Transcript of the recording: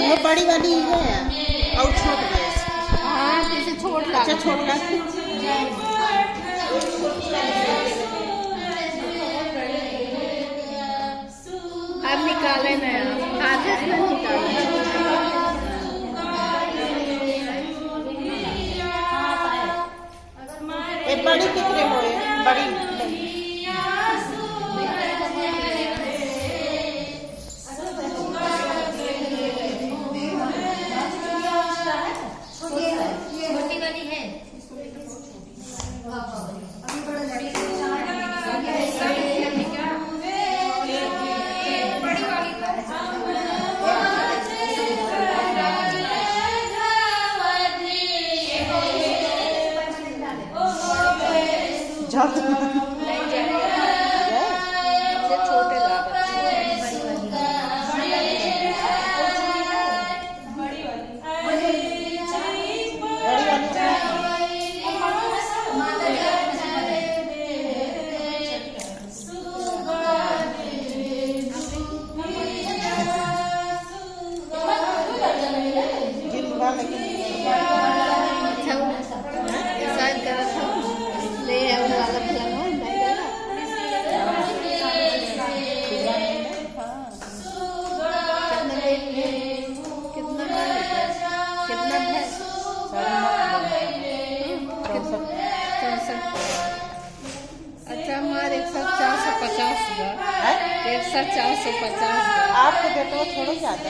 वो बड़ी वाली है और छोट गैस। हाँ जैसे छोटा। अच्छा छोटा। अब निकाले ना आधे से निकाले। ये बड़ी कितने हुए बड़ी छोटे लागत अच्छा हमारे 450 आपको देता हूँ थोड़ा ज़्यादा।